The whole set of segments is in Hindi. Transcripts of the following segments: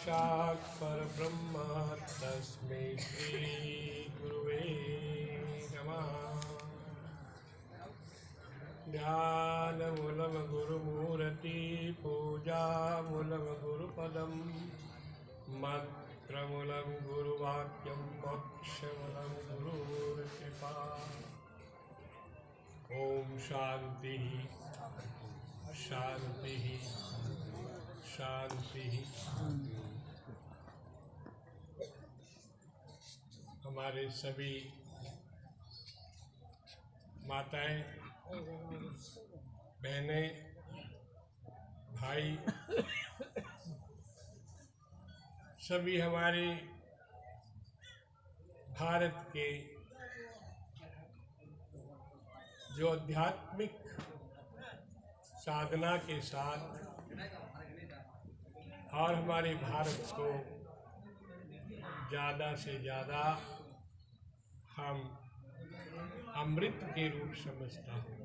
साक्षात् परब्रह्म तस्मै श्री गुरुवे नमः। ध्यानमूलं गुरुमूर्ति पूजामूलं गुरुपदं मंत्रमूलं गुरुवाक्यं मोक्षमूलं गुरुर्कृपा। ओम शांति शांति शांति। हमारे सभी माताएं, बहनें, भाई सभी हमारे भारत के जो आध्यात्मिक साधना के साथ और हमारे भारत को ज़्यादा से ज़्यादा हम अमृत के रूप समझता हूँ।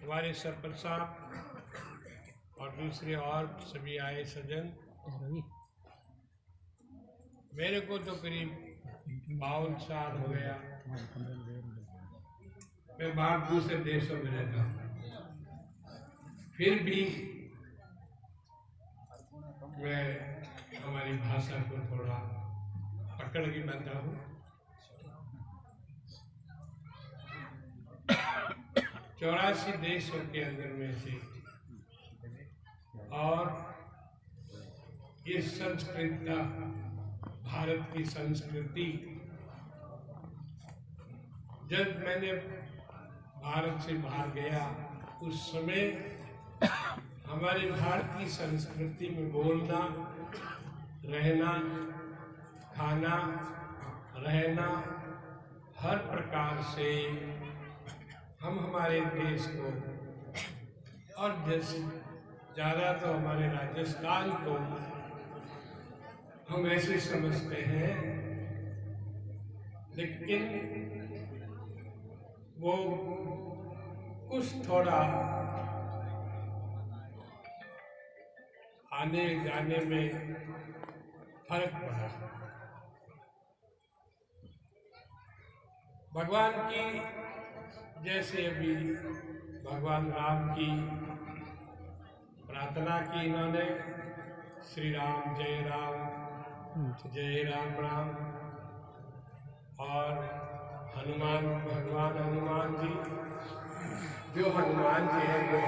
हमारे सरपंच साहब और दूसरे और सभी आए सज्जन, मेरे को तो करीब 52 साल हो गया, मैं बाहर दूसरे देशों में रहता हूँ, फिर भी मैं हमारी भाषा को थोड़ा पकड़ के बैठा हूँ। 84 देशों के अंदर में से और ये संस्कृति, भारत की संस्कृति, जब मैंने भारत से बाहर गया उस समय हमारे भारत की संस्कृति में बोलना, रहना, खाना, रहना, हर प्रकार से हम हमारे देश को और जैसे ज़्यादा तो हमारे राजस्थान को हम ऐसे समझते हैं, लेकिन वो कुछ थोड़ा आने जाने में फर्क पड़ा। भगवान की जैसे अभी भगवान राम की प्रार्थना की इन्होंने, श्री राम जय राम राम, और हनुमान, भगवान हनुमान जी, जो हनुमान जी है वो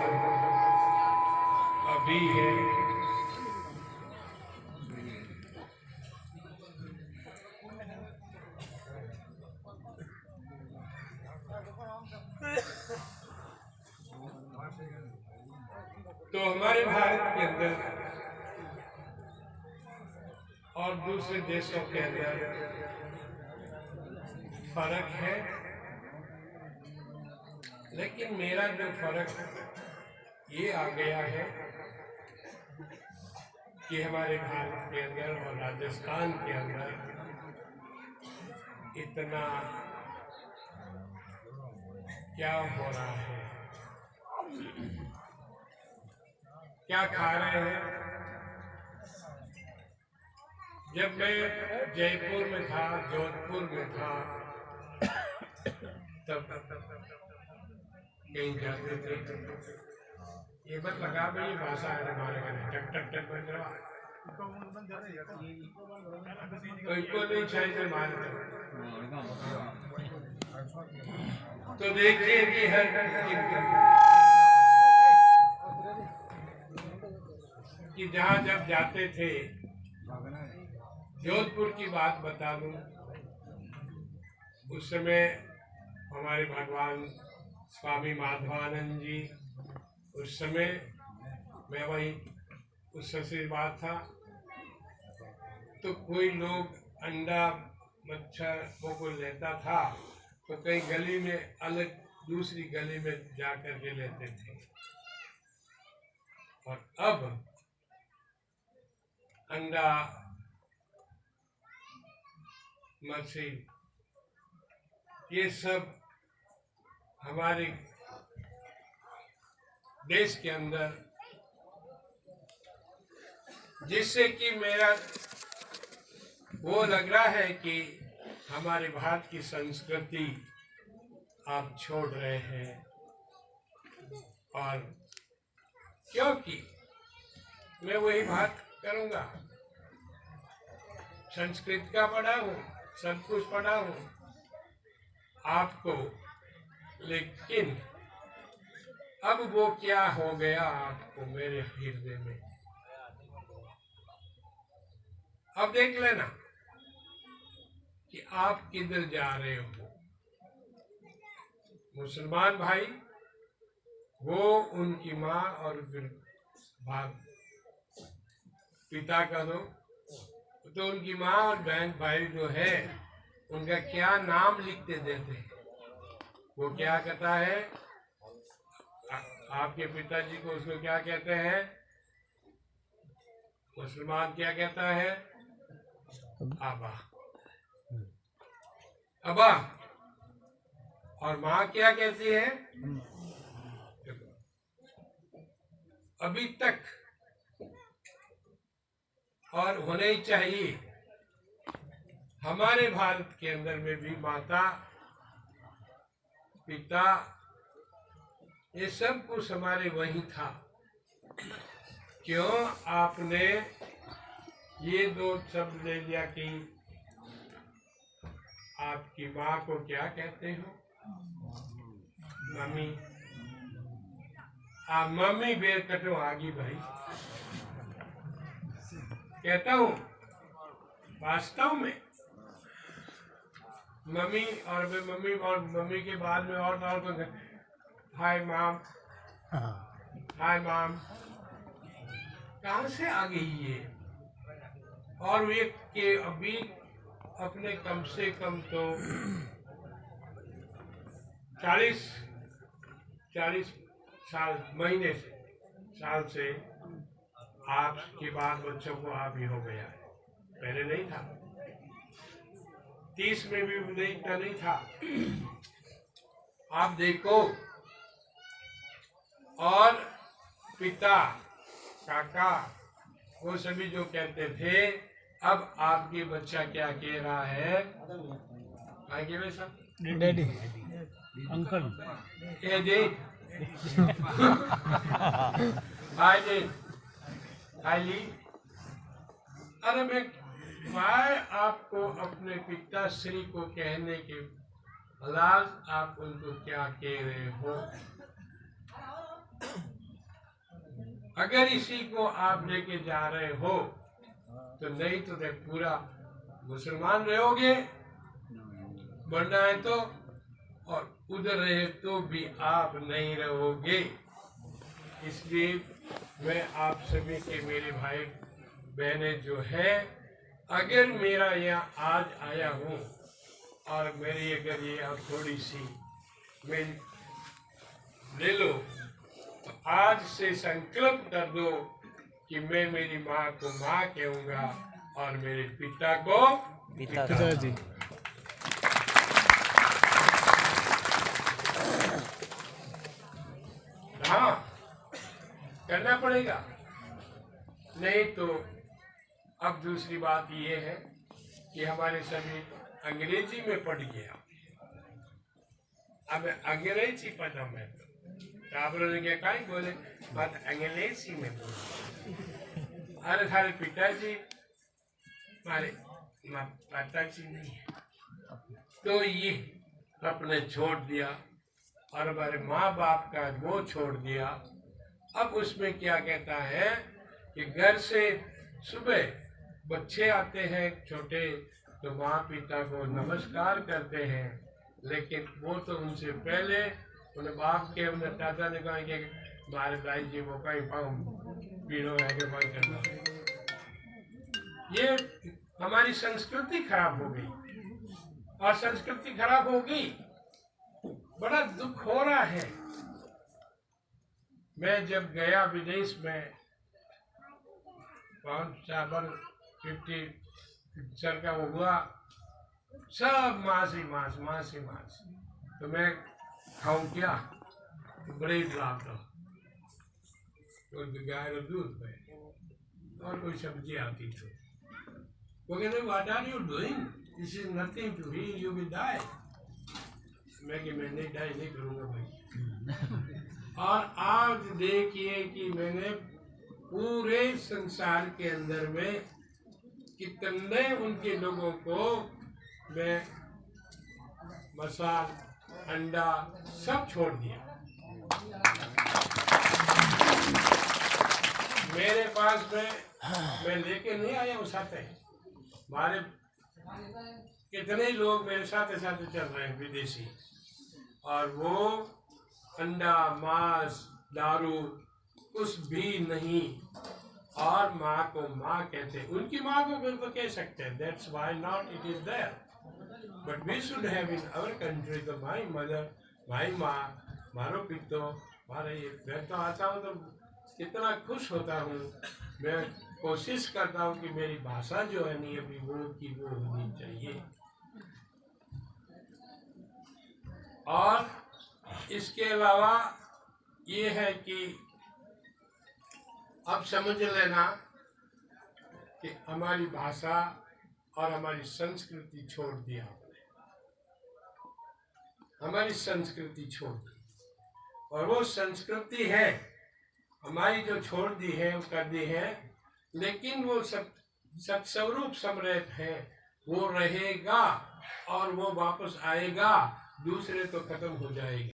अभी है, तो हमारे भारत के अंदर और दूसरे देशों के अंदर फर्क है, लेकिन मेरा जो फर्क ये आ गया है कि हमारे भारत के अंदर और राजस्थान के अंदर इतना क्या हो रहा है, क्या खा रहे हैं। जब मैं जयपुर में था, जोधपुर में था, तब कहीं जाते थे, ये मत लगा भाई भाषा है हमारे घर, टक टक टक बन रहा, इनको नहीं चाहिए मारते। तो देखिए कि हर कि जहाँ जब जाते थे, जोधपुर की बात बता दूं, उस समय हमारे भगवान स्वामी माधवानंद जी, उस समय मैं वही उस आशीर्वाद था, तो कोई लोग अंडा मच्छर वो लेता था तो कई गली में अलग दूसरी गली में जा कर के लेते थे, और अब अंडा मछली ये सब हमारे देश के अंदर जिससे कि मेरा वो लग रहा है कि हमारे भारत की संस्कृति आप छोड़ रहे हैं। और क्योंकि मैं वही बात करूंगा, संस्कृत का पढ़ा हूँ, सब कुछ पढ़ा हूँ आपको, लेकिन अब वो क्या हो गया आपको मेरे हृदय में, अब देख लेना कि आप किधर जा रहे हो। मुसलमान भाई वो उनकी माँ और पिता का दो, तो उनकी माँ और बहन भाई जो है उनका क्या नाम लिखते देते हैं। वो क्या कहता है, आपके पिताजी को उसको क्या कहते हैं, मुसलमान क्या कहता है, अबा, अबा। और माँ क्या कहती है, अभी तक। और होने ही चाहिए। हमारे भारत के अंदर में भी माता पिता ये सब कुछ हमारे वही था। क्यों आपने ये दो शब्द ले लिया कि आपकी माँ को क्या कहते हो, मम्मी। आप मम्मी बेर कटो आगी भाई, कहता हूँ वास्तव में मम्मी और मम्मी के बाद में और हाय माम, हाय माम, कहाँ से आ गई ये। और वे के अभी अपने कम से कम तो 40 साल से आपके बाद बच्चों को आप ही हो गया है, पहले नहीं था। 30 में भी नहीं था। आप देखो, और पिता काका वो सभी जो कहते थे, अब आपके बच्चा क्या कह रहा है, आगे वैसा डैडी, अंकल, ए डैड, हाय डैड, हाय ली। अरे मैं आपको अपने पिताश्री को कहने के लाज आप उनको क्या कह रहे हो। अगर इसी को आप लेके जा रहे हो तो नहीं तो पूरा मुसलमान रहोगे, बनना है तो, और उधर रहे तो भी आप नहीं रहोगे। इसलिए मैं आप सभी के, मेरे भाई बहने जो है, अगर मेरा यहाँ आज आया हूँ और मेरी अगर ये थोड़ी सी मेरी ले लो, तो आज से संकल्प कर दो कि मैं मेरी माँ को माँ कहूँगा और मेरे पिता को पिताजी। हाँ, करना पड़ेगा, नहीं तो। अब दूसरी बात ये है कि हमारे सभी अंग्रेजी में पढ़ गया। अब अंग्रेजी पढ़ा मैं तो आप लोगों ने क्या बोले, बात अंग्रेजी में बोले। अरे हमारे पिताजी, हमारे पिताजी नहीं है, तो ये अपने छोड़ दिया और हमारे माँ बाप का वो छोड़ दिया। अब उसमें क्या कहता है कि घर से सुबह बच्चे आते हैं छोटे, तो माँ पिता को नमस्कार करते हैं, लेकिन वो तो उनसे पहले उन्हें बाप के उन्हें दादा ने कहा कि हमारे भाई जी वो कहीं पीड़ो है के बंद करना। ये हमारी संस्कृति खराब हो गई, और संस्कृति खराब होगी, बड़ा दुख हो रहा है। मैं जब गया विदेश में 50 का वो हुआ, सब मांस, तो मैं खाऊं क्या, बड़े लाभ तो गाय दूध में और कोई सब्जी आती तो वो कहते what are you doing, this is nothing to he, you will die. मैं नहीं डाई नहीं करूँगा भाई। और आज देखिए कि मैंने पूरे संसार के अंदर में कितने उनके लोगों को मैं मसाल अंडा सब छोड़ दिया। मेरे पास में मैं लेके नहीं आया वो साथ है, हमारे कितने लोग मेरे साथ चल रहे हैं विदेशी, और वो अंडा मांस दारू कुछ भी नहीं, और माँ को माँ कहते, उनकी माँ को बिल्कुल कह सकते हैं, that's why not it is there, but we should have in our country the my mother, my माँ, मारो पितो, मारे ये। मैं तो आता हूँ तो कितना खुश होता हूँ, मैं कोशिश करता हूँ कि मेरी भाषा जो है नहीं अभी वो की वो होनी चाहिए। और इसके अलावा ये है कि अब समझ लेना कि हमारी भाषा और हमारी संस्कृति छोड़ दिया हमने, हमारी संस्कृति छोड़ दी, और वो संस्कृति है हमारी जो छोड़ दी है वो कर दी है, लेकिन वो सत्स्वरूप समृत है, वो रहेगा और वो वापस आएगा, दूसरे तो खत्म हो जाएगा।